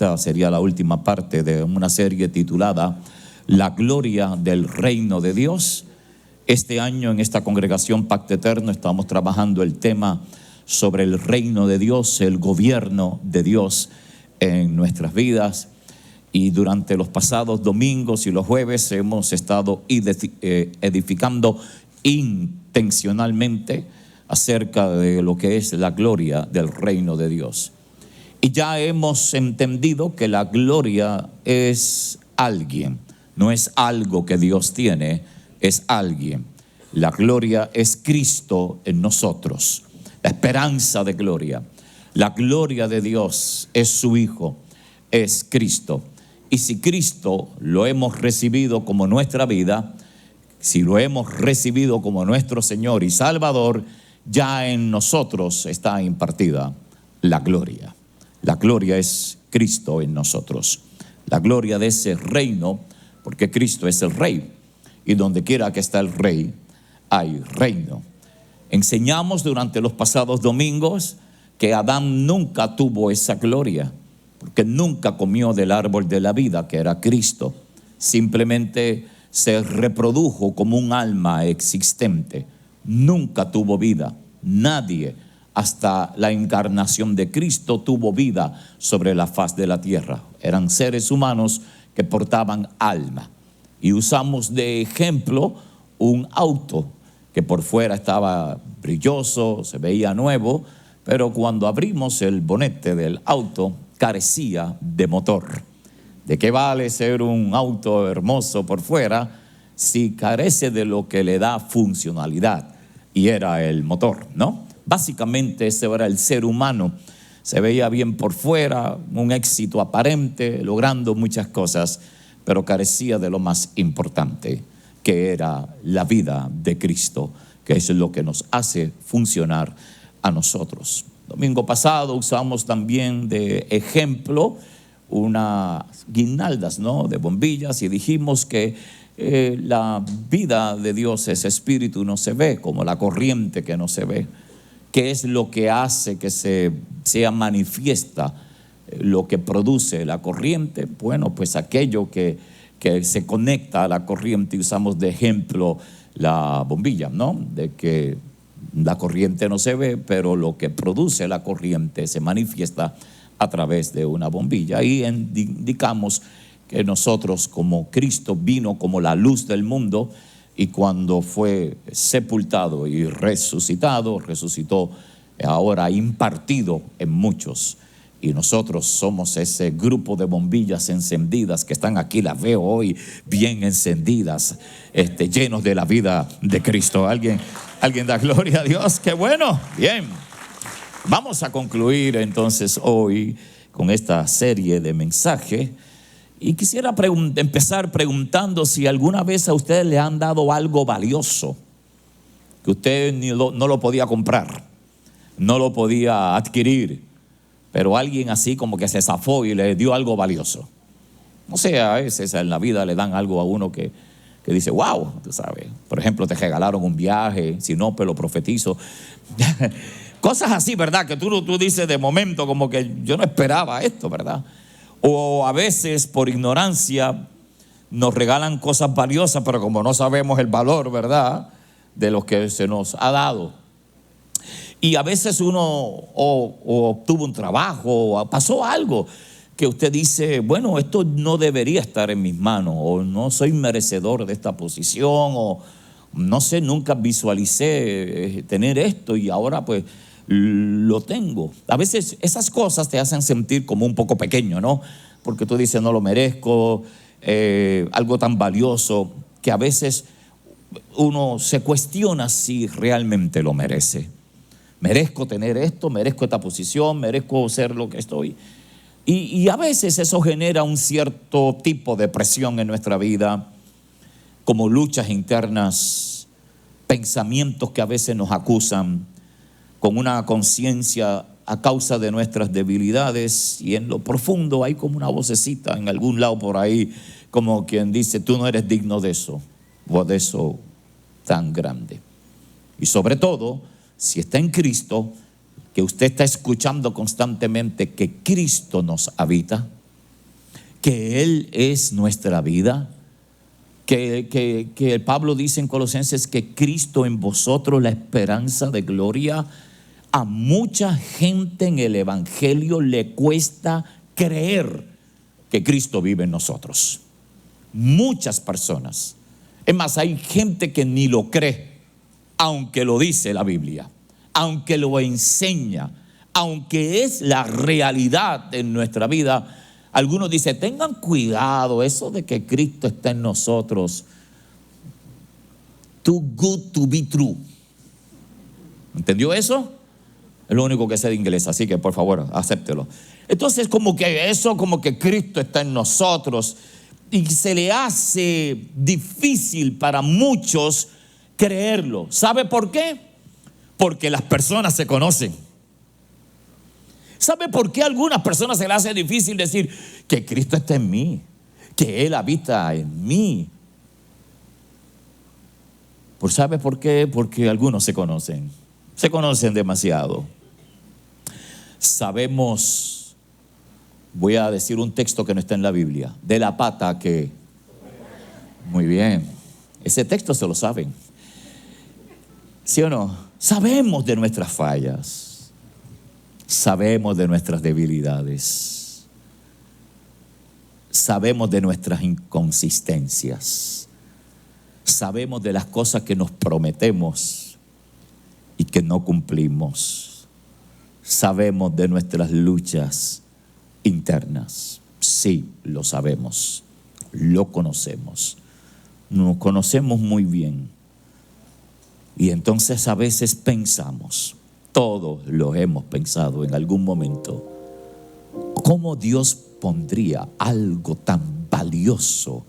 Esta sería la última parte de una serie titulada La gloria del reino de Dios. Este año en esta congregación Pacto Eterno estamos trabajando el tema sobre el reino de Dios, el gobierno de Dios en nuestras vidas. Y durante los pasados domingos y los jueves hemos estado edificando intencionalmente acerca de lo que es la gloria del reino de Dios. Y ya hemos entendido que la gloria es alguien, no es algo que Dios tiene, es alguien. La gloria es Cristo en nosotros, la esperanza de gloria. La gloria de Dios es su Hijo, es Cristo. Y si Cristo lo hemos recibido como nuestra vida, si lo hemos recibido como nuestro Señor y Salvador, ya en nosotros está impartida la gloria. La gloria es Cristo en nosotros. La gloria de ese reino, porque Cristo es el Rey. Y donde quiera que está el Rey, hay reino. Enseñamos durante los pasados domingos que Adán nunca tuvo esa gloria, porque nunca comió del árbol de la vida, que era Cristo. Simplemente se reprodujo como un alma existente. Nunca tuvo vida. Nadie hasta la encarnación de Cristo tuvo vida sobre la faz de la tierra. Eran seres humanos que portaban alma. Y usamos de ejemplo un auto que por fuera estaba brilloso, se veía nuevo, pero cuando abrimos el bonete del auto carecía de motor. ¿De qué vale ser un auto hermoso por fuera si carece de lo que le da funcionalidad? Y era el motor, ¿no? Básicamente ese era el ser humano. Se veía bien por fuera, un éxito aparente, logrando muchas cosas, pero carecía de lo más importante, que era la vida de Cristo, que es lo que nos hace funcionar a nosotros. Domingo pasado usamos también de ejemplo unas guirnaldas, ¿no?, de bombillas, y dijimos que la vida de Dios, ese espíritu, no se ve, como la corriente que no se ve. ¿Qué es lo que hace que sea manifiesta lo que produce la corriente? Bueno, pues aquello que se conecta a la corriente. Usamos de ejemplo la bombilla, ¿no? De que la corriente no se ve, pero lo que produce la corriente se manifiesta a través de una bombilla. Y indicamos que nosotros, como Cristo vino como la luz del mundo, y cuando fue sepultado y resucitado, resucitó ahora impartido en muchos. Y nosotros somos ese grupo de bombillas encendidas que están aquí, las veo hoy bien encendidas, llenos de la vida de Cristo. ¿Alguien da gloria a Dios? ¡Qué bueno! Bien. Vamos a concluir entonces hoy con esta serie de mensajes. Y quisiera empezar preguntando si alguna vez a ustedes le han dado algo valioso que usted no lo podía comprar, no lo podía adquirir, pero alguien así como que se zafó y le dio algo valioso. No sé, a veces en la vida le dan algo a uno que dice, wow, tú sabes. Por ejemplo, te regalaron un viaje, si no, pues lo profetizo. Cosas así, ¿verdad? Que tú dices de momento como que yo no esperaba esto, ¿verdad? O a veces por ignorancia nos regalan cosas valiosas, pero como no sabemos el valor, ¿verdad?, de lo que se nos ha dado. Y a veces uno o obtuvo un trabajo o pasó algo que usted dice, bueno, esto no debería estar en mis manos, o no soy merecedor de esta posición, o no sé, nunca visualicé tener esto y ahora pues lo tengo. A veces esas cosas te hacen sentir como un poco pequeño, ¿no? Porque tú dices, no lo merezco, algo tan valioso que a veces uno se cuestiona si realmente lo merece. Merezco tener esto, merezco esta posición, merezco ser lo que estoy. Y a veces eso genera un cierto tipo de presión en nuestra vida, como luchas internas, pensamientos que a veces nos acusan, con una conciencia a causa de nuestras debilidades, y en lo profundo hay como una vocecita en algún lado por ahí, como quien dice, tú no eres digno de eso, o de eso tan grande. Y sobre todo, si está en Cristo, que usted está escuchando constantemente que Cristo nos habita, que Él es nuestra vida? Que Pablo dice en Colosenses que Cristo en vosotros, la esperanza de gloria. A mucha gente en el evangelio le cuesta creer que Cristo vive en nosotros. Muchas personas. Es más, hay gente que ni lo cree, aunque lo dice la Biblia, aunque lo enseña, aunque es la realidad en nuestra vida. Algunos dicen, tengan cuidado, eso de que Cristo está en nosotros, too good to be true. ¿Entendió eso? Es lo único que sé de inglés, así que por favor, acéptelo. Entonces, como que eso, como que Cristo está en nosotros, y se le hace difícil para muchos creerlo. ¿Sabe por qué? Porque las personas se conocen. ¿Sabe por qué a algunas personas se les hace difícil decir que Cristo está en mí, que Él habita en mí? ¿Sabe por qué? Porque algunos se conocen demasiado. Sabemos, voy a decir un texto que no está en la Biblia, de la pata que... Muy bien, ese texto se lo saben. ¿Sí o no? Sabemos de nuestras fallas. Sabemos de nuestras debilidades. Sabemos de nuestras inconsistencias. Sabemos de las cosas que nos prometemos y que no cumplimos. Sabemos de nuestras luchas internas. Sí, lo sabemos. Lo conocemos. Nos conocemos muy bien. Y entonces a veces pensamos, todos lo hemos pensado en algún momento, ¿cómo Dios pondría algo tan valioso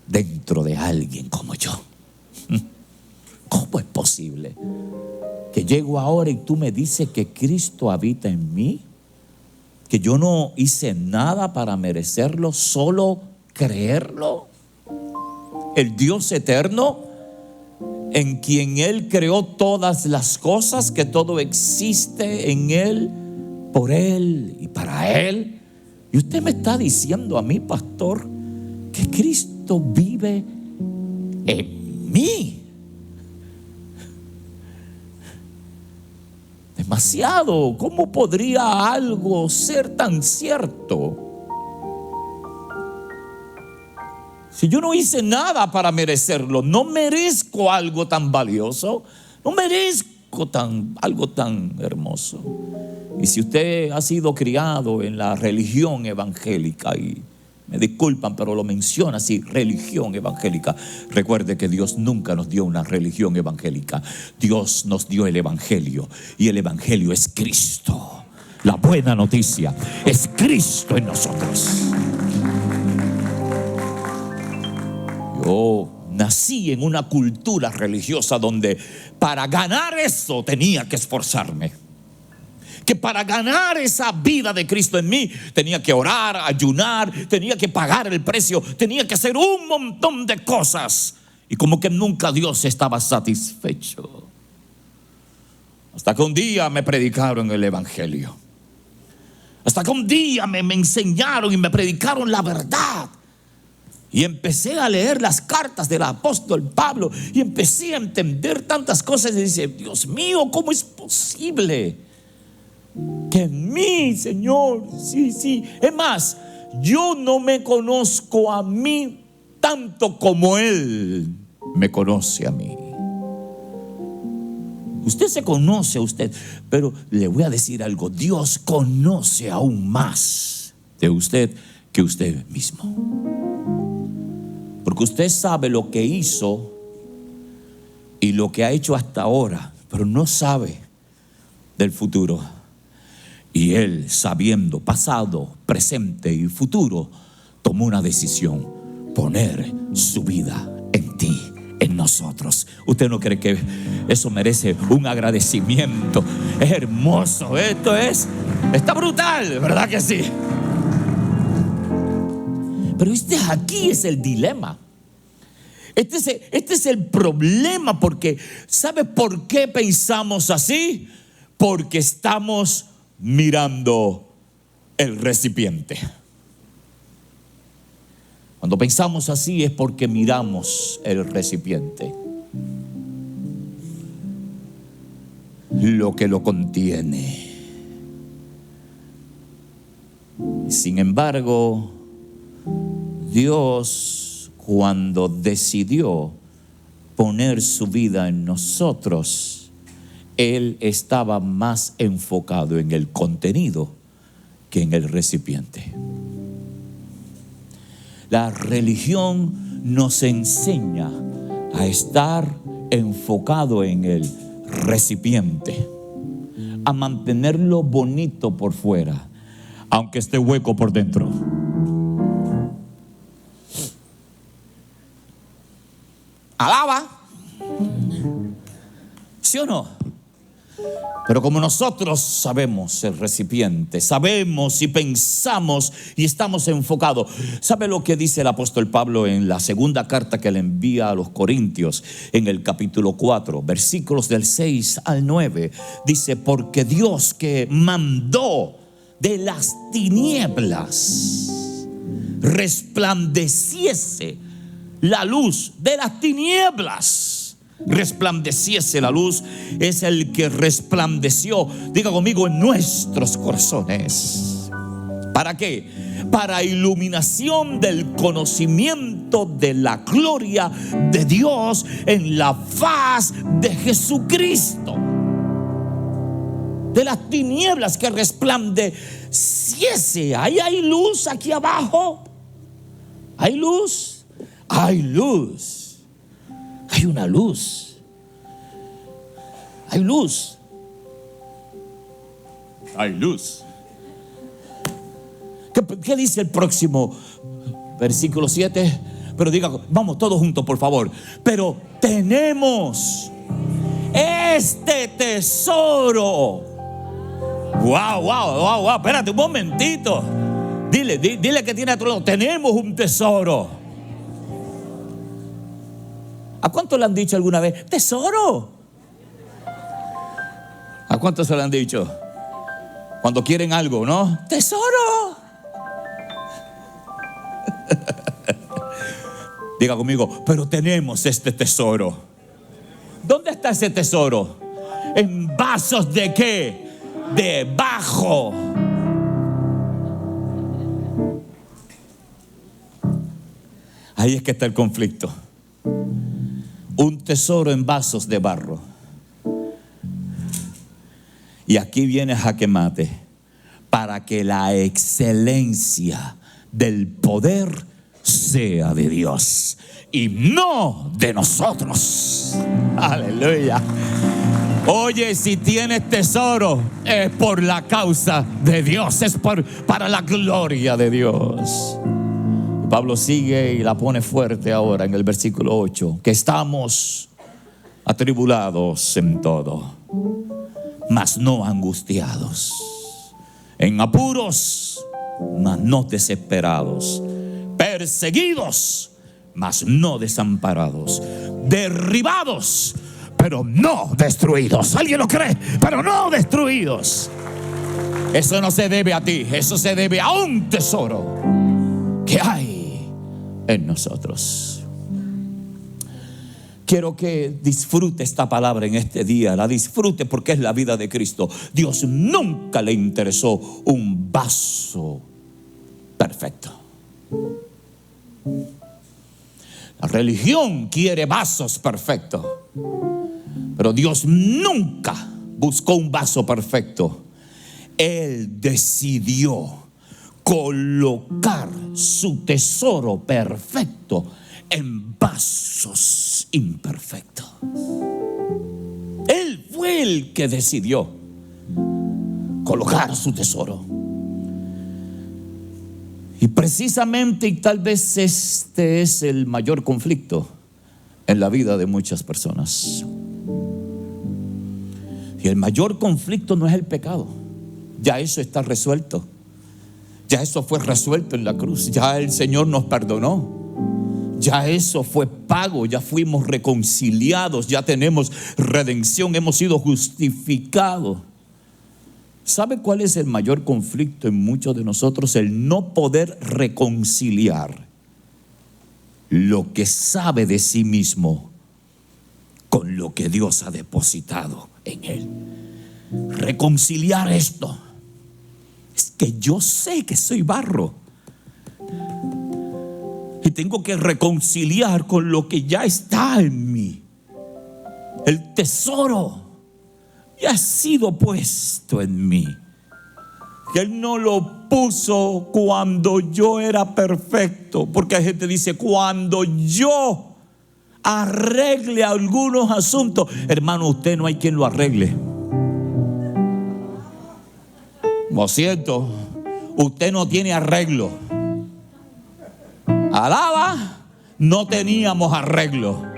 dentro de alguien como yo? ¿Cómo es posible que llego ahora y tú me dices que Cristo habita en mí? Que yo no hice nada para merecerlo, solo creerlo. El Dios eterno, en quien Él creó todas las cosas, que todo existe en Él, por Él y para Él. Y usted me está diciendo a mí, pastor, que Cristo vive en mí. Demasiado. ¿Cómo podría algo ser tan cierto? Si yo no hice nada para merecerlo, no merezco algo tan valioso, no merezco algo tan hermoso. Y si usted ha sido criado en la religión evangélica, y me disculpan, pero lo menciona así, religión evangélica, recuerde que Dios nunca nos dio una religión evangélica. Dios nos dio el evangelio, y el evangelio es Cristo. La buena noticia es Cristo en nosotros. Yo nací en una cultura religiosa donde para ganar eso tenía que esforzarme. Que para ganar esa vida de Cristo en mí tenía que orar, ayunar, tenía que pagar el precio, tenía que hacer un montón de cosas. Y como que nunca Dios estaba satisfecho. Hasta que un día me predicaron el evangelio. Hasta que un día me enseñaron y me predicaron la verdad. Y empecé a leer las cartas del apóstol Pablo y empecé a entender tantas cosas. Y dice, Dios mío, ¿cómo es posible que en mí, Señor? Sí. Es más, yo no me conozco a mí tanto como Él me conoce a mí. Usted se conoce a usted, pero le voy a decir algo. Dios conoce aún más de usted que usted mismo. Porque usted sabe lo que hizo y lo que ha hecho hasta ahora, pero no sabe del futuro. Y Él, sabiendo pasado, presente y futuro, tomó una decisión: poner su vida en ti, en nosotros. ¿Usted no cree que eso merece un agradecimiento? Es hermoso, está brutal, ¿verdad que sí? Pero aquí es el dilema. Este es el problema, porque ¿sabe por qué pensamos así? Porque estamos mirando el recipiente. Cuando pensamos así es porque miramos el recipiente, lo que lo contiene. Sin embargo, Dios, cuando decidió poner su vida en nosotros, Él estaba más enfocado en el contenido que en el recipiente. La religión nos enseña a estar enfocado en el recipiente, a mantenerlo bonito por fuera, aunque esté hueco por dentro. Alaba, ¿sí o no? Pero como nosotros sabemos el recipiente, sabemos y pensamos y estamos enfocados. ¿Sabe lo que dice el apóstol Pablo en la segunda carta que le envía a los Corintios, en el capítulo 4, versículos del 6 al 9? Dice: porque Dios, que mandó de las tinieblas resplandeciese la luz de las tinieblas, resplandeciese la luz, es el que resplandeció, diga conmigo, en nuestros corazones. ¿Para qué? Para iluminación del conocimiento de la gloria de Dios en la faz de Jesucristo. De las tinieblas que resplandeciese. Ahí hay luz aquí abajo. Hay luz. Hay luz. Hay una luz. Hay luz. Hay luz. ¿Qué dice el próximo versículo 7? Pero diga, vamos todos juntos por favor. Pero tenemos este tesoro. Wow. Espérate un momentito. Dile que tiene a tu lado: tenemos un tesoro. ¿A cuántos le han dicho alguna vez tesoro? ¿A cuántos se lo han dicho? Cuando quieren algo, ¿no? Tesoro. Diga conmigo: pero tenemos este tesoro. ¿Dónde está ese tesoro? ¿En vasos de qué? De barro. Ahí es que está el conflicto. Un tesoro en vasos de barro. Y aquí viene jaque mate: para que la excelencia del poder sea de Dios y no de nosotros. Aleluya. Oye, si tienes tesoro, es por la causa de Dios, es para la gloria de Dios. Pablo sigue y la pone fuerte ahora en el versículo 8: que estamos atribulados en todo, mas no angustiados, en apuros, mas no desesperados, perseguidos, mas no desamparados, derribados, pero no destruidos. ¿Alguien lo cree? Pero no destruidos. Eso no se debe a ti, eso se debe a un tesoro que hay en nosotros. Quiero que disfrute esta palabra en este día. La disfrute porque es la vida de Cristo. Dios nunca le interesó un vaso perfecto. La religión quiere vasos perfectos, pero Dios nunca buscó un vaso perfecto. Él decidió colocar su tesoro perfecto en vasos imperfectos. Él fue el que decidió colocar su tesoro. Y precisamente, y tal vez este es el mayor conflicto en la vida de muchas personas. Y el mayor conflicto no es el pecado. Ya eso está resuelto. Ya eso fue resuelto en la cruz. Ya el Señor nos perdonó. Ya eso fue pago. Ya fuimos reconciliados. Ya tenemos redención. Hemos sido justificados. ¿Sabe cuál es el mayor conflicto en muchos de nosotros? El no poder reconciliar lo que sabe de sí mismo con lo que Dios ha depositado en él. Reconciliar esto es que yo sé que soy barro y tengo que reconciliar con lo que ya está en mí. El tesoro ya ha sido puesto en mí. Él no lo puso cuando yo era perfecto, porque hay gente que dice cuando yo arregle algunos asuntos. Hermano, usted no hay quien lo arregle. Lo siento, usted no tiene arreglo. Alaba, no teníamos arreglo.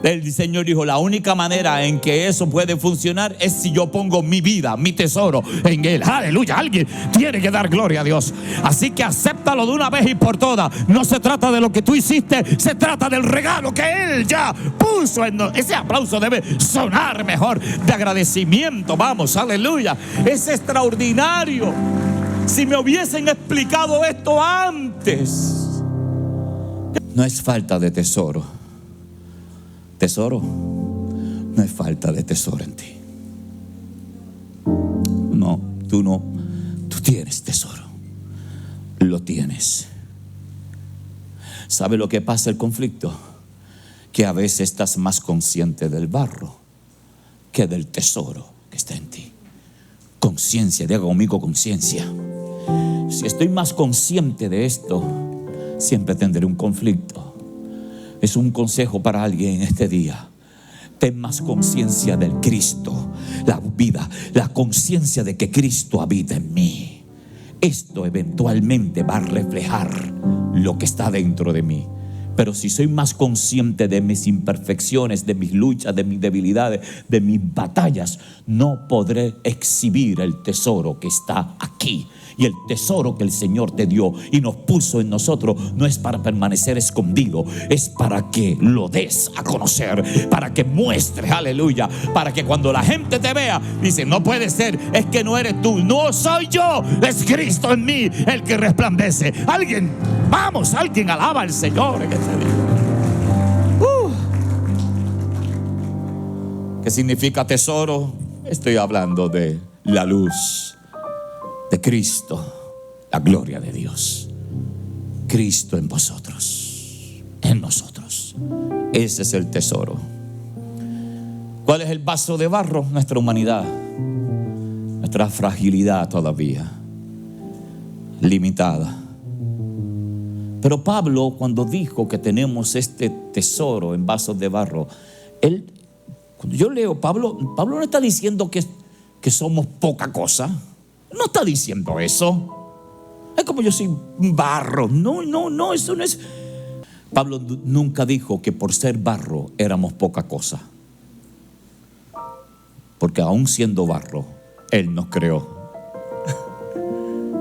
El Señor dijo, la única manera en que eso puede funcionar es si yo pongo mi vida, mi tesoro en Él. Aleluya, alguien tiene que dar gloria a Dios. Así que acéptalo de una vez y por todas. No se trata de lo que tú hiciste, se trata del regalo que Él ya puso en nosotros. Ese aplauso debe sonar mejor de agradecimiento. Vamos, aleluya. Es extraordinario. Si me hubiesen explicado esto antes. No es falta de tesoro. Tesoro, no es falta de tesoro en ti. No, tú tienes tesoro. Lo tienes. ¿Sabe lo que pasa el conflicto? Que a veces estás más consciente del barro que del tesoro que está en ti. Conciencia, diga conmigo conciencia. Si estoy más consciente de esto, siempre tendré un conflicto. Es un consejo para alguien en este día. Ten más conciencia del Cristo, la vida, la conciencia de que Cristo habita en mí. Esto eventualmente va a reflejar lo que está dentro de mí. Pero si soy más consciente de mis imperfecciones, de mis luchas, de mis debilidades, de mis batallas, no podré exhibir el tesoro que está aquí. Y el tesoro que el Señor te dio y nos puso en nosotros no es para permanecer escondido, es para que lo des a conocer, para que muestres, aleluya, para que cuando la gente te vea, dice, no puede ser, es que no eres tú, no soy yo, es Cristo en mí el que resplandece. Alguien, vamos, alguien alaba al Señor en este día. ¿Qué significa tesoro? Estoy hablando de la luz de Cristo, la gloria de Dios. Cristo en vosotros, en nosotros. Ese es el tesoro. ¿Cuál es el vaso de barro? Nuestra humanidad, nuestra fragilidad todavía limitada. Pero Pablo, cuando dijo que tenemos este tesoro en vasos de barro, cuando yo leo, Pablo no está diciendo que somos poca cosa. No está diciendo eso. Es como yo soy barro. No, eso no es. Pablo nunca dijo que por ser barro éramos poca cosa. Porque aún siendo barro, Él nos creó.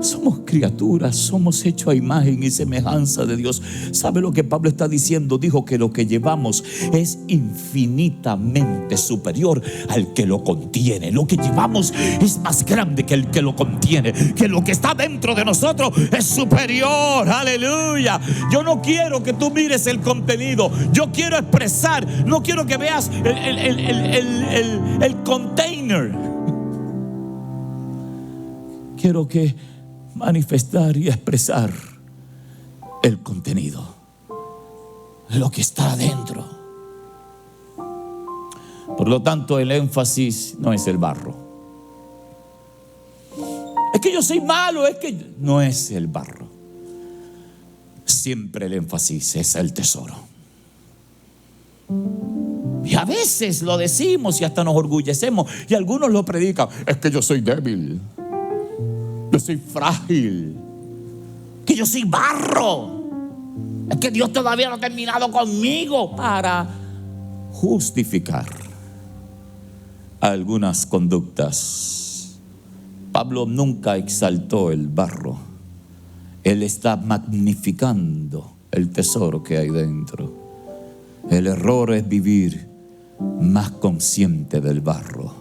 Somos criaturas, somos hechos a imagen y semejanza de Dios. ¿Sabe lo que Pablo está diciendo? Dijo que lo que llevamos es infinitamente superior al que lo contiene. Lo que llevamos es más grande que el que lo contiene, que lo que está dentro de nosotros es superior. Aleluya. Yo no quiero que tú mires el contenido, yo quiero expresar, no quiero que veas el container. Quiero que manifestar y expresar el contenido, lo que está adentro. Por lo tanto, el énfasis no es el barro. Es que yo soy malo, es que no es el barro. Siempre el énfasis es el tesoro. Y a veces lo decimos y hasta nos orgullecemos, y algunos lo predican. Es que yo soy débil, yo soy frágil, que yo soy barro, es que Dios todavía no ha terminado conmigo, para justificar algunas conductas. Pablo nunca exaltó el barro. Él está magnificando el tesoro que hay dentro. El error es vivir más consciente del barro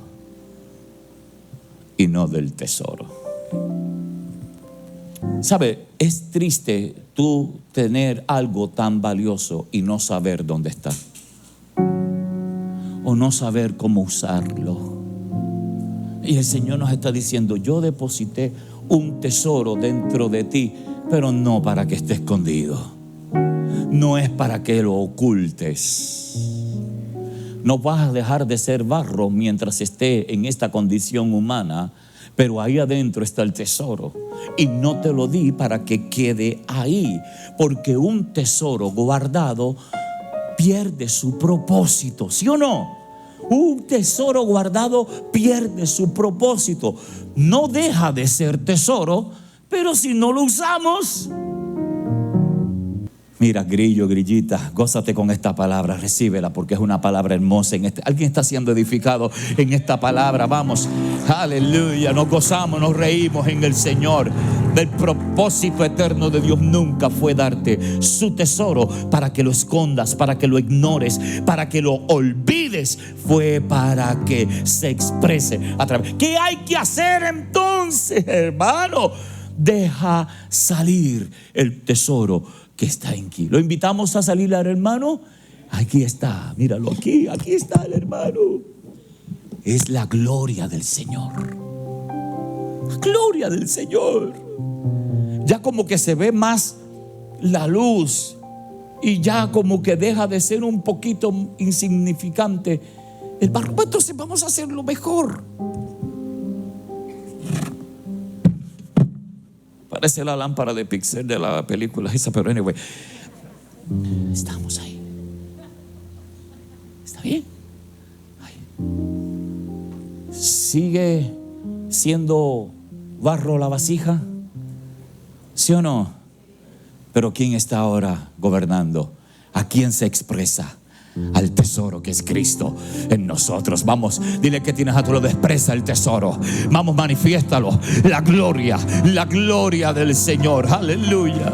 y no del tesoro. ¿Sabe? Es triste tú tener algo tan valioso y no saber dónde está, o no saber cómo usarlo. Y el Señor nos está diciendo: yo deposité un tesoro dentro de ti, pero no para que esté escondido, no es para que lo ocultes. No vas a dejar de ser barro mientras esté en esta condición humana, pero ahí adentro está el tesoro. Y no te lo di para que quede ahí, porque un tesoro guardado pierde su propósito, ¿sí o no? Un tesoro guardado pierde su propósito. No deja de ser tesoro, pero si no lo usamos. Mira, grillo, grillita, gózate con esta palabra, recíbela, porque es una palabra hermosa. Alguien está siendo edificado en esta palabra. Vamos, aleluya, nos gozamos, nos reímos en el Señor. El propósito eterno de Dios nunca fue darte su tesoro para que lo escondas, para que lo ignores, para que lo olvides. Fue para que se exprese a través. ¿Qué hay que hacer entonces, hermano? Deja salir el tesoro que está en ti. Lo invitamos a salir al hermano. Aquí está, míralo aquí está el hermano. Es la gloria del Señor. La gloria del Señor. Ya como que se ve más la luz y ya como que deja de ser un poquito insignificante el barro. Entonces vamos a hacerlo mejor. Parece la lámpara de Pixar de la película esa, pero anyway, estamos ahí. ¿Está bien? Ahí. ¿Sigue siendo barro la vasija? ¿Sí o no? Pero ¿quién está ahora gobernando? ¿A quién se expresa? Al tesoro que es Cristo en nosotros. Vamos, dile que tienes a tu lado: expresa el tesoro. Vamos, manifiéstalo. La gloria del Señor. Aleluya.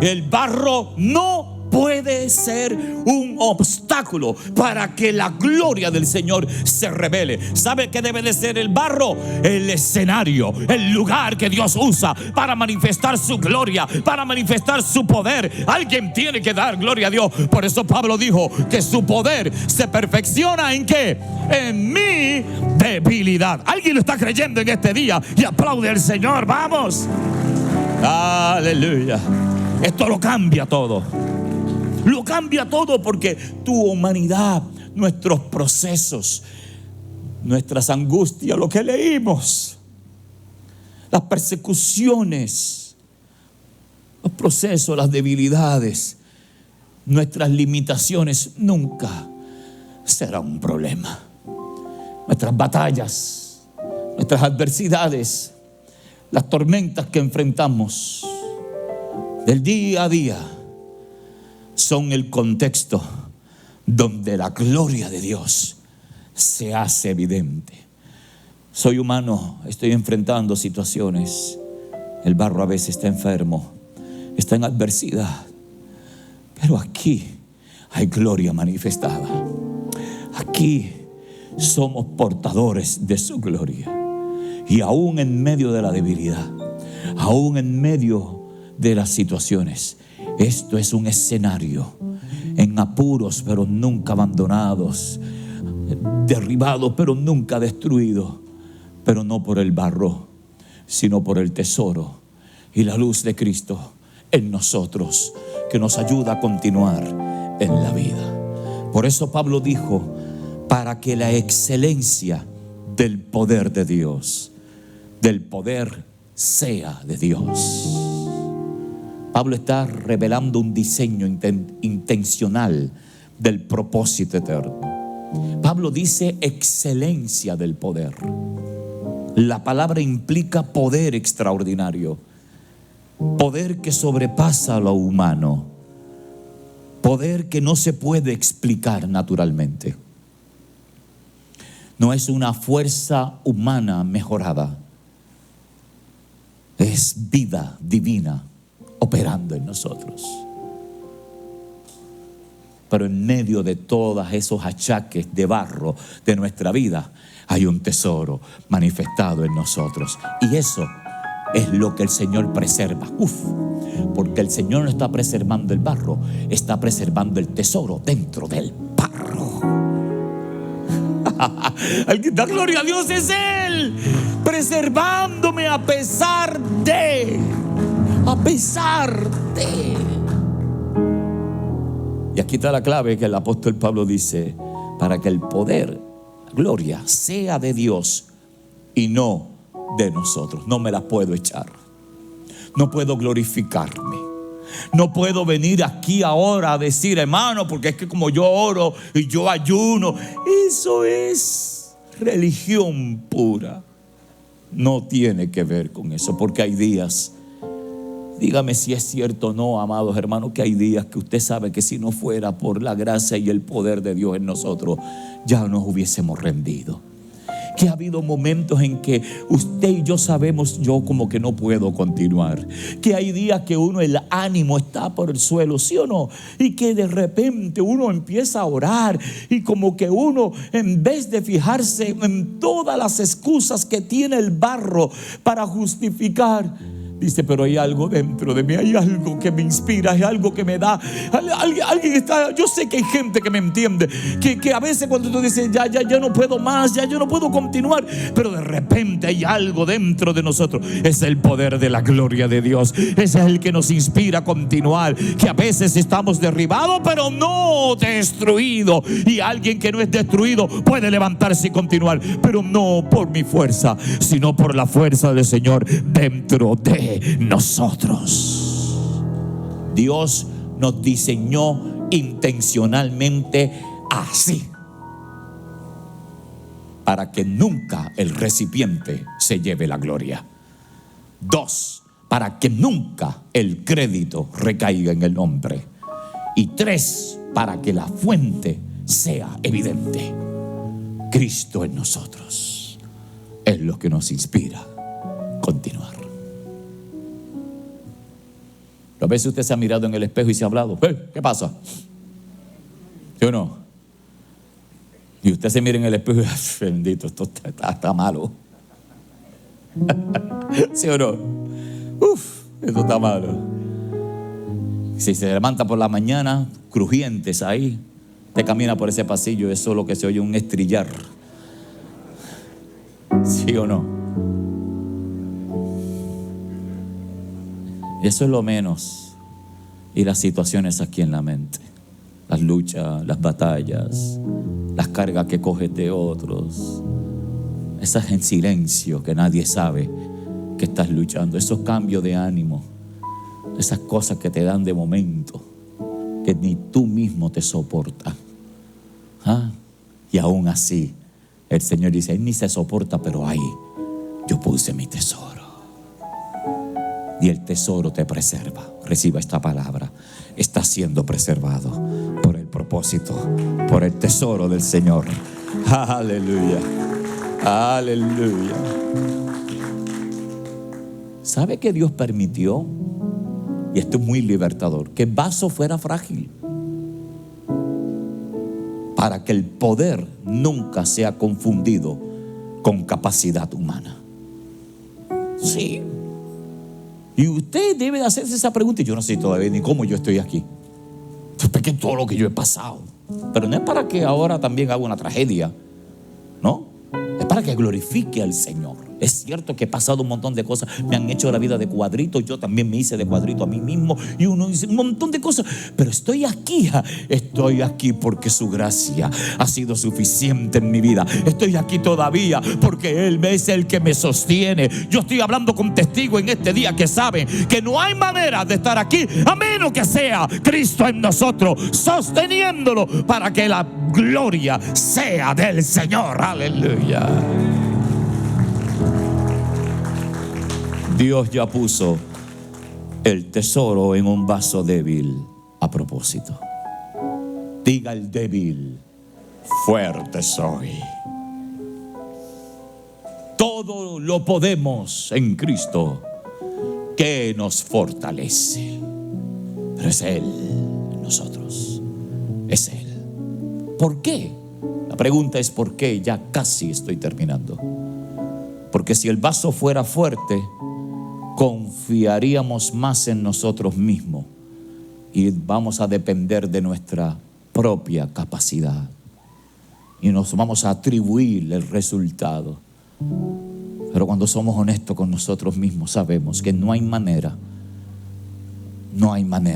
El barro no puede ser un obstáculo para que la gloria del Señor se revele. ¿Sabe qué debe de ser el barro? El escenario, el lugar que Dios usa para manifestar su gloria, para manifestar su poder. Alguien tiene que dar gloria a Dios. Por eso Pablo dijo que su poder se perfecciona ¿en qué? En mi debilidad. ¿Alguien lo está creyendo en este día? Y aplaude al Señor. Vamos. Aleluya. Esto lo cambia todo. Lo cambia todo, porque tu humanidad, nuestros procesos, nuestras angustias, lo que leímos, las persecuciones, los procesos, las debilidades, nuestras limitaciones nunca será un problema. Nuestras batallas, nuestras adversidades, las tormentas que enfrentamos del día a día son el contexto donde la gloria de Dios se hace evidente. Soy humano, estoy enfrentando situaciones. El barro a veces está enfermo, está en adversidad, pero aquí hay gloria manifestada. Aquí somos portadores de su gloria. Y aún en medio de la debilidad, aún en medio de las situaciones, esto es un escenario en apuros, pero nunca abandonados, derribados, pero nunca destruidos, pero no por el barro, sino por el tesoro y la luz de Cristo en nosotros, que nos ayuda a continuar en la vida. Por eso Pablo dijo: para que la excelencia del poder de Dios, del poder sea de Dios. Pablo está revelando un diseño intencional del propósito eterno. Pablo dice excelencia del poder. La palabra implica poder extraordinario, poder que sobrepasa lo humano, poder que no se puede explicar naturalmente. No es una fuerza humana mejorada, es vida divina operando en nosotros. Pero en medio de todos esos achaques de barro de nuestra vida, hay un tesoro manifestado en nosotros. Y eso es lo que el Señor preserva. Porque el Señor no está preservando el barro, está preservando el tesoro dentro del barro. El que da gloria a Dios es Él, preservándome a pesar de. Y aquí está la clave que el apóstol Pablo dice: para que el poder, la gloria, sea de Dios y no de nosotros. No me la puedo echar, no puedo glorificarme, no puedo venir aquí ahora a decir, hermano, porque es que como yo oro y yo ayuno, eso es religión pura. No tiene que ver con eso, porque hay días, dígame si es cierto o no, amados hermanos, que hay días que usted sabe que si no fuera por la gracia y el poder de Dios en nosotros, ya nos hubiésemos rendido. Que ha habido momentos en que usted y yo sabemos, yo como que no puedo continuar. Que hay días que uno, el ánimo está por el suelo, ¿sí o no? Y que de repente uno empieza a orar y como que uno, en vez de fijarse en todas las excusas que tiene el barro para justificar, dice, pero hay algo dentro de mí, hay algo que me inspira, hay algo que me da. Alguien está, yo sé que hay gente que me entiende, que a veces cuando tú dices, ya no puedo más, ya yo no puedo continuar, pero de repente hay algo dentro de nosotros. Es el poder de la gloria de Dios, es el que nos inspira a continuar. Que a veces estamos derribados, pero no destruidos. Y alguien que no es destruido puede levantarse y continuar, pero no por mi fuerza, sino por la fuerza del Señor dentro de nosotros. Dios nos diseñó intencionalmente así, para que nunca el recipiente se lleve la gloria. 2, para que nunca el crédito recaiga en el hombre. Y 3, para que la fuente sea evidente. Cristo en nosotros es lo que nos inspira a continuar. A veces usted se ha mirado en el espejo y se ha hablado, ¿qué pasa? ¿Sí o no? Y usted se mira en el espejo y dice, bendito, esto está malo. ¿Sí o no? Esto está malo. Si se levanta por la mañana, crujientes ahí, te camina por ese pasillo, eso es lo que se oye, un estrillar. ¿Sí o no? Eso es lo menos. Y las situaciones aquí en la mente, las luchas, las batallas, las cargas que coges de otros, esas en silencio que nadie sabe que estás luchando, esos cambios de ánimo, esas cosas que te dan de momento, que ni tú mismo te soportas. Y aún así el Señor dice, Él ni se soporta, pero ahí yo puse mi tesoro. Y el tesoro te preserva. Reciba esta palabra. Está siendo preservado por el propósito, por el tesoro del Señor. Aleluya. Aleluya. ¿Sabe que Dios permitió? Y esto es muy libertador, que el vaso fuera frágil, para que el poder nunca sea confundido con capacidad humana. Sí. Y usted debe de hacerse esa pregunta. Y yo no sé todavía ni cómo yo estoy aquí, porque todo lo que yo he pasado. Pero no es para que ahora también haga una tragedia, no, es para que glorifique al Señor. Es cierto que he pasado un montón de cosas, me han hecho la vida de cuadrito, yo también me hice de cuadrito a mí mismo, y uno dice un montón de cosas, pero estoy aquí porque su gracia ha sido suficiente en mi vida. Estoy aquí todavía porque Él es el que me sostiene. Yo estoy hablando con testigos en este día que saben que no hay manera de estar aquí a menos que sea Cristo en nosotros, sosteniéndolo para que la gloria sea del Señor. Aleluya. Dios ya puso el tesoro en un vaso débil a propósito. Diga el débil, fuerte soy. Todo lo podemos en Cristo que nos fortalece. Pero es Él en nosotros. Es Él. ¿Por qué? La pregunta es ¿por qué? Ya casi estoy terminando. Porque si el vaso fuera fuerte, confiaríamos más en nosotros mismos y vamos a depender de nuestra propia capacidad y nos vamos a atribuir el resultado. Pero cuando somos honestos con nosotros mismos, sabemos que no hay manera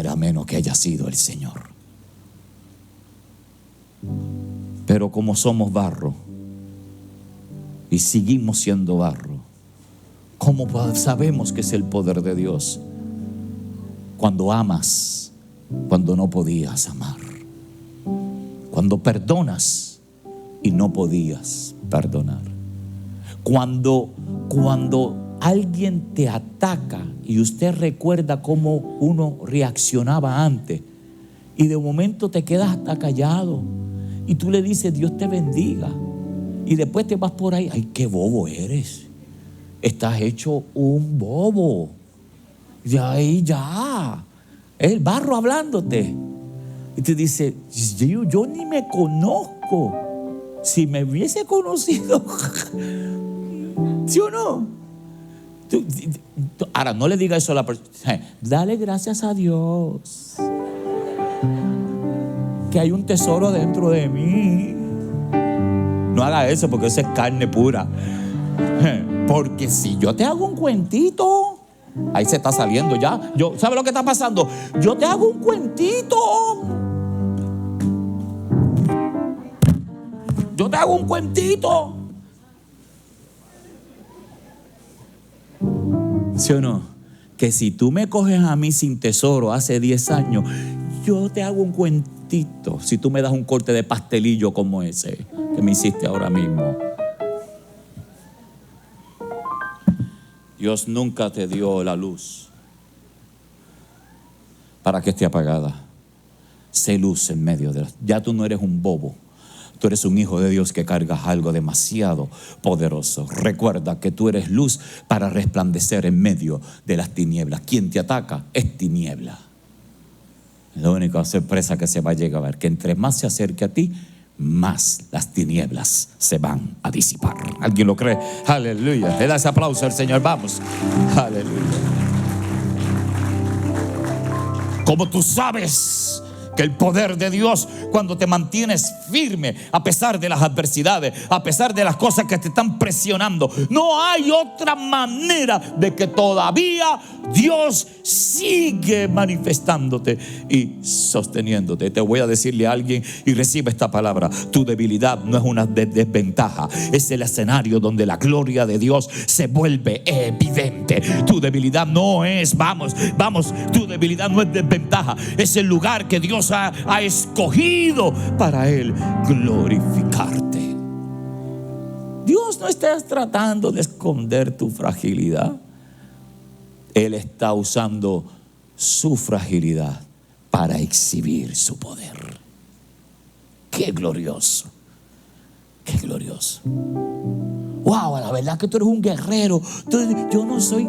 a menos que haya sido el Señor. Pero como somos barro y seguimos siendo barro, ¿cómo sabemos que es el poder de Dios? Cuando amas, cuando no podías amar, cuando perdonas y no podías perdonar, cuando alguien te ataca y usted recuerda cómo uno reaccionaba antes y de momento te quedas hasta callado y tú le dices Dios te bendiga y después te vas por ahí, ay, qué bobo eres, estás hecho un bobo, ya, el barro hablándote y te dice, yo ni me conozco, si me hubiese conocido, ¿sí o no? Ahora no le diga eso a la persona, dale gracias a Dios que hay un tesoro dentro de mí. No haga eso porque eso es carne pura. Porque si yo te hago un cuentito, ahí se está saliendo ya. ¿Sabe lo que está pasando? Yo te hago un cuentito. Yo te hago un cuentito. ¿Sí o no? Que si tú me coges a mí sin tesoro hace 10 años, yo te hago un cuentito. Si tú me das un corte de pastelillo como ese que me hiciste ahora mismo. Dios nunca te dio la luz para que esté apagada. Sé luz en medio de ya tú no eres un bobo. Tú eres un hijo de Dios que cargas algo demasiado poderoso. Recuerda que tú eres luz para resplandecer en medio de las tinieblas. Quien te ataca es tiniebla. La única sorpresa que se va a llegar a ver, que entre más se acerque a ti, más las tinieblas se van a disipar. ¿Alguien lo cree? Aleluya. Le da ese aplauso al Señor. Vamos. Aleluya. Como tú sabes que el poder de Dios, cuando te mantienes firme a pesar de las adversidades, a pesar de las cosas que te están presionando, no hay otra manera de que todavía Dios sigue manifestándote y sosteniéndote. Te voy a decirle a alguien y recibe esta palabra: tu debilidad no es una desventaja, es el escenario donde la gloria de Dios se vuelve evidente. Tu debilidad no es, vamos, tu debilidad no es desventaja, es el lugar que Dios ha escogido para Él glorificarte. Dios no está tratando de esconder tu fragilidad. Él está usando su fragilidad para exhibir su poder. Qué glorioso, qué glorioso. Wow, la verdad que tú eres un guerrero. Yo no soy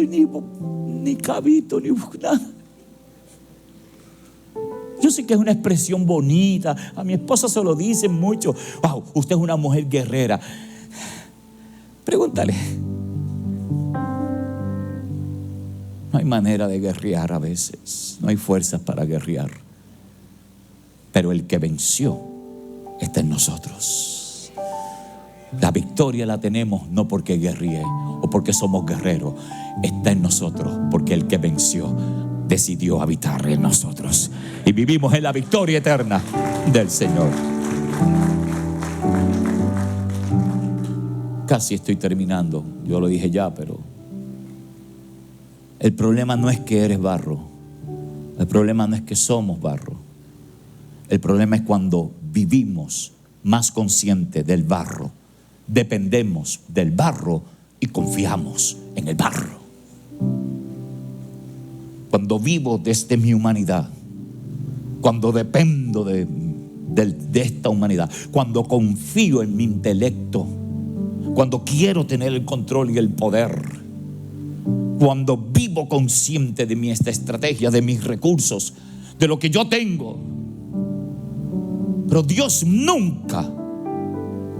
ni cabito ni nada. Yo sé que es una expresión bonita. A mi esposa se lo dicen mucho. Wow, usted es una mujer guerrera. Pregúntale. No hay manera de guerrear a veces. No hay fuerzas para guerrear. Pero el que venció está en nosotros. La victoria la tenemos no porque guerríe o porque somos guerreros. Está en nosotros porque el que venció decidió habitar en nosotros y vivimos en la victoria eterna del Señor. Casi estoy terminando. Yo lo dije ya, pero el problema no es que eres barro. El problema no es que somos barro. El problema es cuando vivimos más conscientes del barro, dependemos del barro y confiamos en el barro. Cuando vivo desde mi humanidad, cuando dependo de esta humanidad, cuando confío en mi intelecto, cuando quiero tener el control y el poder, cuando vivo consciente de mi estrategia, de mis recursos, de lo que yo tengo. Pero Dios nunca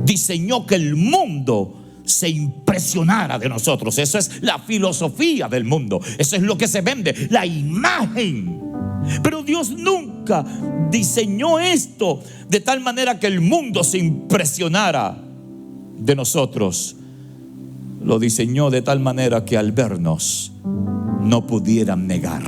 diseñó que el mundo se impresionara de nosotros. Eso es la filosofía del mundo. Eso es lo que se vende, la imagen. Pero Dios nunca diseñó esto de tal manera que el mundo se impresionara de nosotros. Lo diseñó de tal manera que al vernos no pudieran negar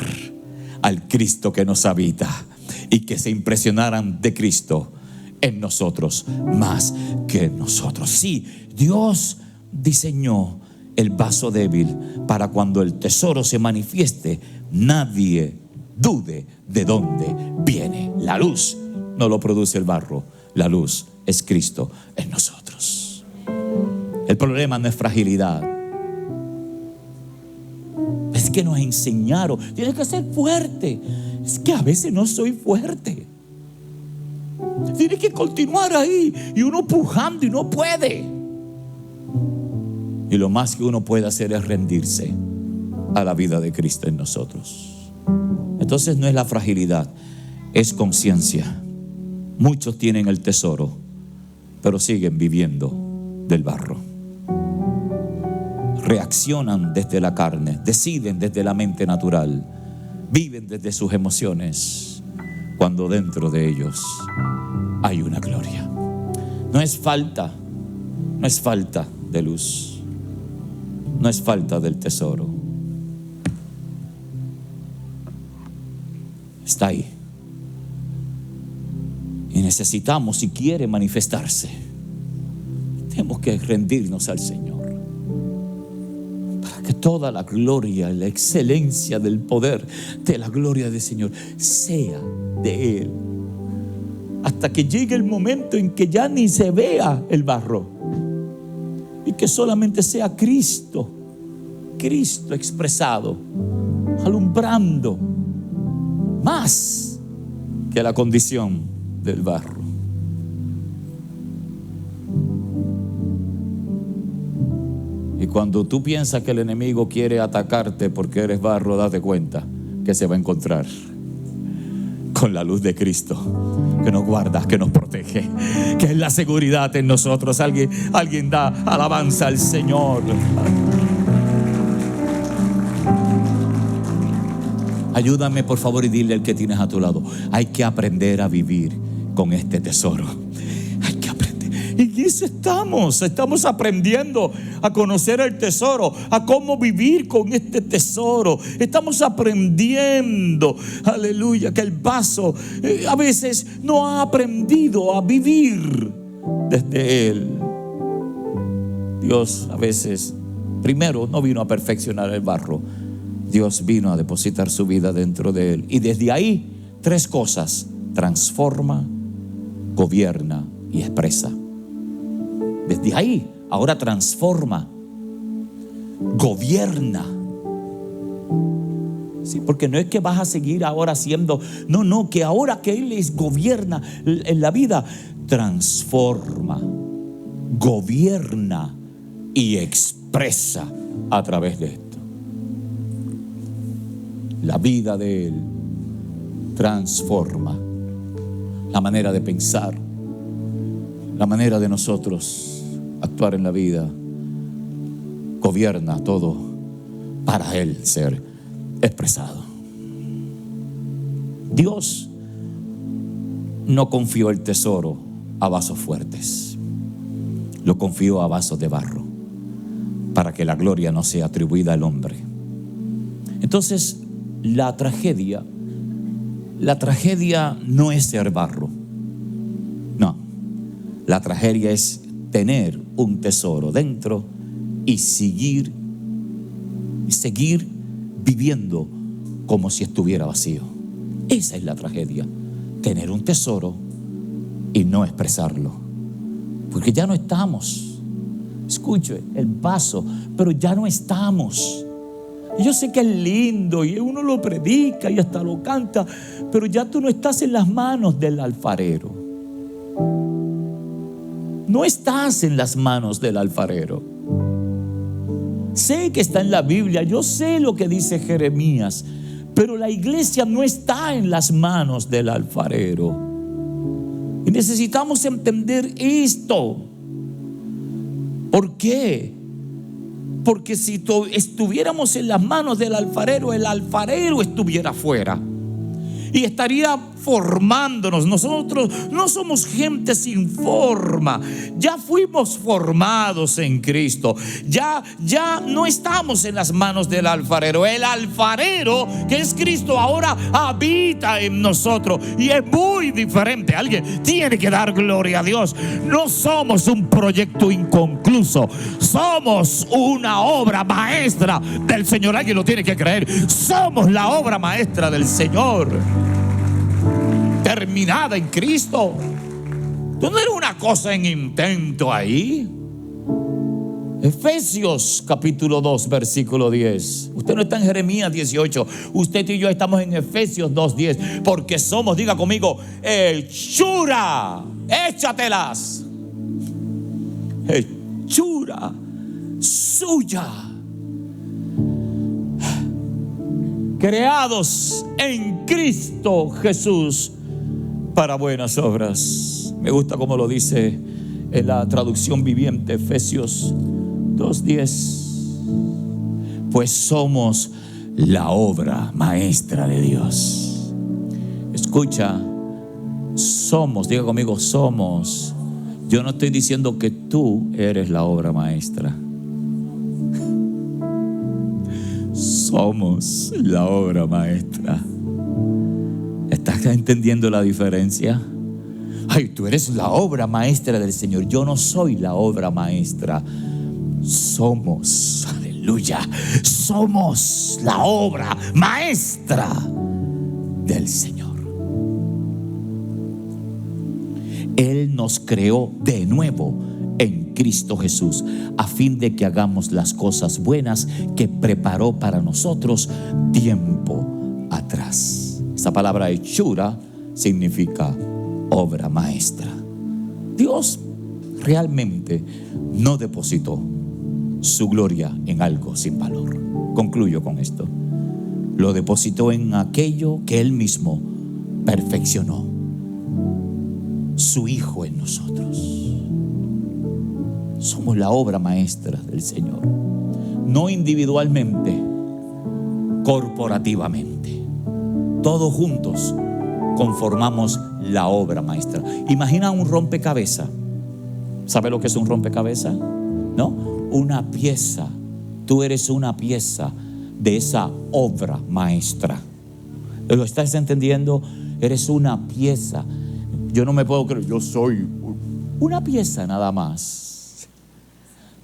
al Cristo que nos habita, y que se impresionaran de Cristo en nosotros más que nosotros. Sí, Dios diseñó el vaso débil para cuando el tesoro se manifieste, nadie dude de dónde viene. La luz no lo produce el barro, la luz es Cristo en nosotros. El problema no es fragilidad, es que nos enseñaron, tienes que ser fuerte. Es que a veces no soy fuerte. Tienes que continuar ahí, y uno pujando y no puede. Y lo más que uno puede hacer es rendirse a la vida de Cristo en nosotros. Entonces no es la fragilidad, es conciencia. Muchos tienen el tesoro, pero siguen viviendo del barro. Reaccionan desde la carne, deciden desde la mente natural, viven desde sus emociones, cuando dentro de ellos hay una gloria. No es falta de luz, no es falta del tesoro. Está ahí. Y necesitamos, si quiere manifestarse, tenemos que rendirnos al Señor, para que toda la gloria y la excelencia del poder de la gloria del Señor sea de Él, hasta que llegue el momento en que ya ni se vea el barro y que solamente sea Cristo expresado, alumbrando más que la condición del barro. Y cuando tú piensas que el enemigo quiere atacarte porque eres barro, date cuenta que se va a encontrar con la luz de Cristo, que nos guarda, que nos protege, que es la seguridad en nosotros. Alguien da alabanza al Señor. Ayúdame por favor y dile al que tienes a tu lado: hay que aprender a vivir con este tesoro. Hay que aprender. Y eso estamos aprendiendo a conocer el tesoro, a cómo vivir con este tesoro. Estamos aprendiendo, aleluya, que el vaso a veces no ha aprendido a vivir desde él. Dios a veces primero no vino a perfeccionar el barro, Dios vino a depositar su vida dentro de él. Y desde ahí, tres cosas: transforma, gobierna y expresa. Desde ahí, ahora transforma, gobierna. Sí, porque no es que vas a seguir ahora haciendo, no, que ahora que Él les gobierna en la vida, transforma, gobierna y expresa a través de esto. La vida de Él transforma la manera de pensar, la manera de nosotros actuar en la vida. Gobierna todo para Él ser expresado. Dios no confió el tesoro a vasos fuertes, lo confió a vasos de barro, para que la gloria no sea atribuida al hombre. Entonces, la tragedia no es ser barro. No, la tragedia es tener un tesoro dentro y seguir viviendo como si estuviera vacío. Esa es la tragedia, tener un tesoro y no expresarlo, porque ya no estamos. Escuche, el vaso, pero ya no estamos. Yo sé que es lindo y uno lo predica y hasta lo canta, pero ya tú no estás en las manos del alfarero. No estás en las manos del alfarero. Sé que está en la Biblia, yo sé lo que dice Jeremías, pero la iglesia no está en las manos del alfarero. Y necesitamos entender esto. ¿Por qué? Porque si estuviéramos en las manos del alfarero, el alfarero estuviera afuera y estaría formándonos. Nosotros no somos gente sin forma. Ya fuimos formados en Cristo. Ya no estamos en las manos del alfarero. El alfarero, que es Cristo, ahora habita en nosotros y es muy diferente. Alguien tiene que dar gloria a Dios. No somos un proyecto inconcluso. Somos una obra maestra del Señor. Alguien lo tiene que creer. Somos la obra maestra del Señor, terminada en Cristo. ¿No era una cosa en intento ahí? Efesios capítulo 2 versículo 10. Usted no está en Jeremías 18. Usted y yo estamos en Efesios 2:10. Porque somos, diga conmigo, hechura. Échatelas. Hechura suya, creados en Cristo Jesús para buenas obras. Me gusta como lo dice en la traducción viviente, Efesios 2:10. Pues somos la obra maestra de Dios. Escucha, somos, diga conmigo, somos. Yo no estoy diciendo que tú eres la obra maestra. Somos la obra maestra. ¿Estás entendiendo la diferencia? Ay, tú eres la obra maestra del Señor. Yo no soy la obra maestra. Somos, aleluya, somos la obra maestra del Señor. Él nos creó de nuevo en Cristo Jesús, a fin de que hagamos las cosas buenas que preparó para nosotros tiempo atrás. Esa palabra hechura significa obra maestra. Dios realmente no depositó su gloria en algo sin valor. Concluyo con esto. Lo depositó en aquello que Él mismo perfeccionó, su Hijo en nosotros. Somos la obra maestra del Señor, no individualmente, corporativamente. Todos juntos conformamos la obra maestra. Imagina un rompecabezas. ¿Sabe lo que es un rompecabezas? ¿No? Una pieza. Tú eres una pieza de esa obra maestra. ¿Lo estás entendiendo? Eres una pieza. Yo no me puedo creer, yo soy una pieza nada más.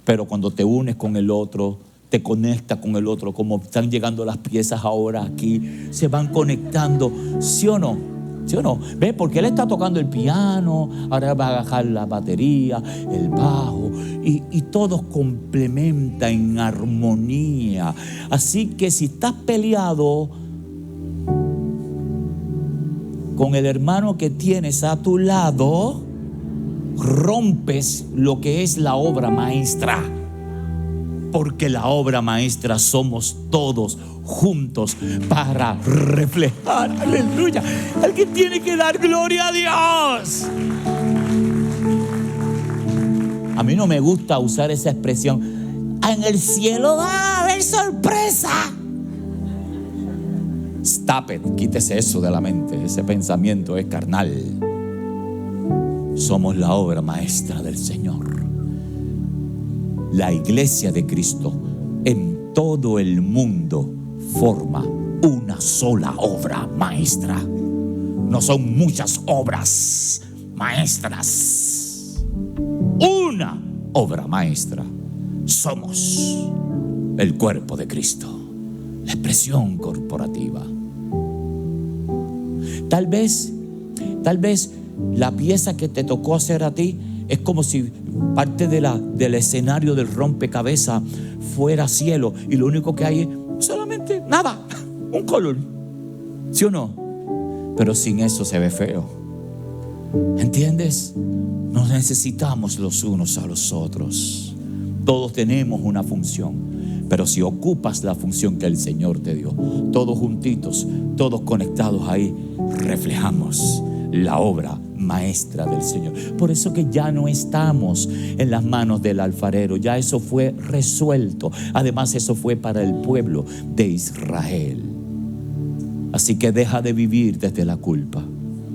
Pero cuando te unes con el otro, te conectas con el otro, como están llegando las piezas ahora aquí, se van conectando, ¿sí o no? ¿Sí o no? ¿Ves? Porque él está tocando el piano, ahora va a agarrar la batería, el bajo, y todos complementan en armonía. Así que si estás peleado con el hermano que tienes a tu lado, rompes lo que es la obra maestra. Porque la obra maestra somos todos juntos para reflejar. Aleluya. Alguien tiene que dar gloria a Dios. A mí no me gusta usar esa expresión. En el cielo va a haber sorpresa. Stop it. Quítese eso de la mente. Ese pensamiento es carnal. Somos la obra maestra del Señor. La iglesia de Cristo en todo el mundo forma una sola obra maestra. No son muchas obras maestras. Una obra maestra. Somos el cuerpo de Cristo, la expresión corporativa. Tal vez la pieza que te tocó hacer a ti es como si parte del escenario del rompecabezas fuera cielo y lo único que hay es solamente nada, un color, ¿sí o no? Pero sin eso se ve feo. ¿Entiendes? Nos necesitamos los unos a los otros. Todos tenemos una función, pero si ocupas la función que el Señor te dio, todos juntitos, todos conectados ahí, reflejamos la obra maestra del Señor. Por eso que ya no estamos en las manos del alfarero, ya eso fue resuelto. Además, eso fue para el pueblo de Israel. Así que deja de vivir desde la culpa.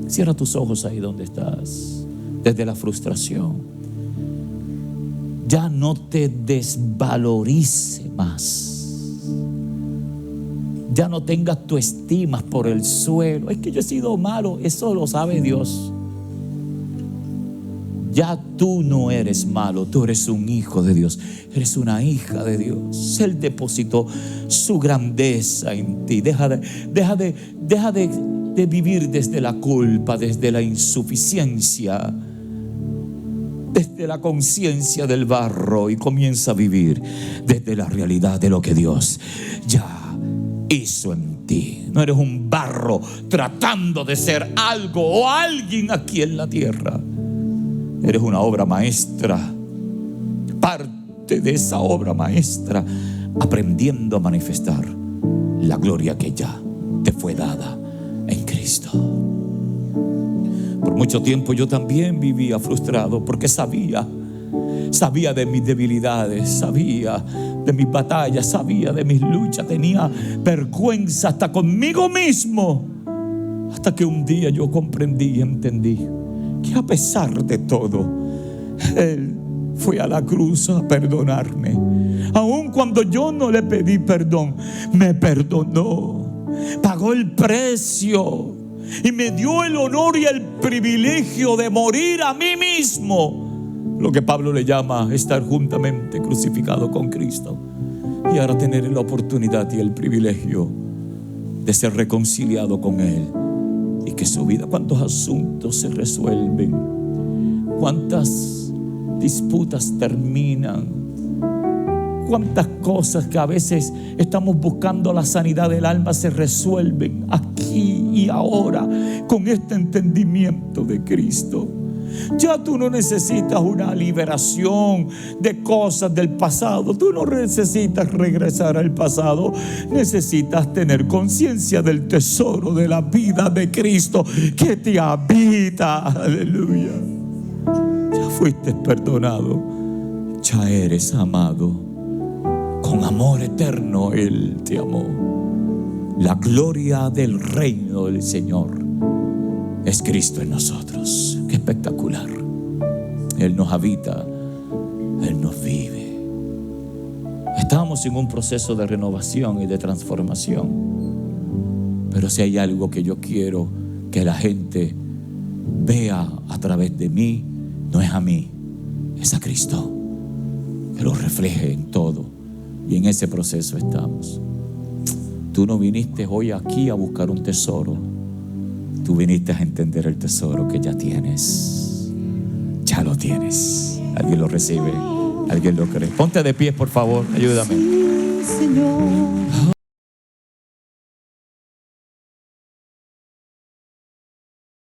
Cierra tus ojos ahí donde estás, desde la frustración. Ya no te desvalorice más. Ya no tengas tu estima por el suelo. Es que yo he sido malo, eso lo sabe Dios. Ya tú no eres malo, tú eres un hijo de Dios, eres una hija de Dios. Él depositó su grandeza en ti. Deja de vivir desde la culpa, desde la insuficiencia, desde la conciencia del barro, y comienza a vivir desde la realidad de lo que Dios ya hizo en ti. No eres un barro tratando de ser algo o alguien aquí en la tierra. Eres una obra maestra, parte de esa obra maestra, aprendiendo a manifestar la gloria que ya te fue dada en Cristo. Por mucho tiempo yo también vivía frustrado porque sabía de mis debilidades, sabía de mis batallas, sabía de mis luchas, tenía vergüenza hasta conmigo mismo, hasta que un día yo comprendí y entendí que a pesar de todo, Él fue a la cruz a perdonarme. Aun cuando yo no le pedí perdón, me perdonó, pagó el precio y me dio el honor y el privilegio de morir a mí mismo. Lo que Pablo le llama estar juntamente crucificado con Cristo, y ahora tener la oportunidad y el privilegio de ser reconciliado con Él, y que su vida, cuántos asuntos se resuelven, cuántas disputas terminan, cuántas cosas que a veces estamos buscando la sanidad del alma se resuelven aquí y ahora con este entendimiento de Cristo. Ya tú no necesitas una liberación de cosas del pasado. Tú no necesitas regresar al pasado. Necesitas tener conciencia del tesoro de la vida de Cristo que te habita. Aleluya. Ya fuiste perdonado. Ya eres amado. Con amor eterno Él te amó. La gloria del reino del Señor es Cristo en nosotros. Qué espectacular. Él nos habita, Él nos vive. Estamos en un proceso de renovación y de transformación, pero si hay algo que yo quiero que la gente vea a través de mí, no es a mí, es a Cristo, que lo refleje en todo, y en ese proceso estamos. Tú no viniste hoy aquí a buscar un tesoro. Tú viniste a entender el tesoro que ya tienes. Ya lo tienes. Alguien lo recibe, alguien lo cree. Ponte de pie, por favor, ayúdame. Sí, Señor.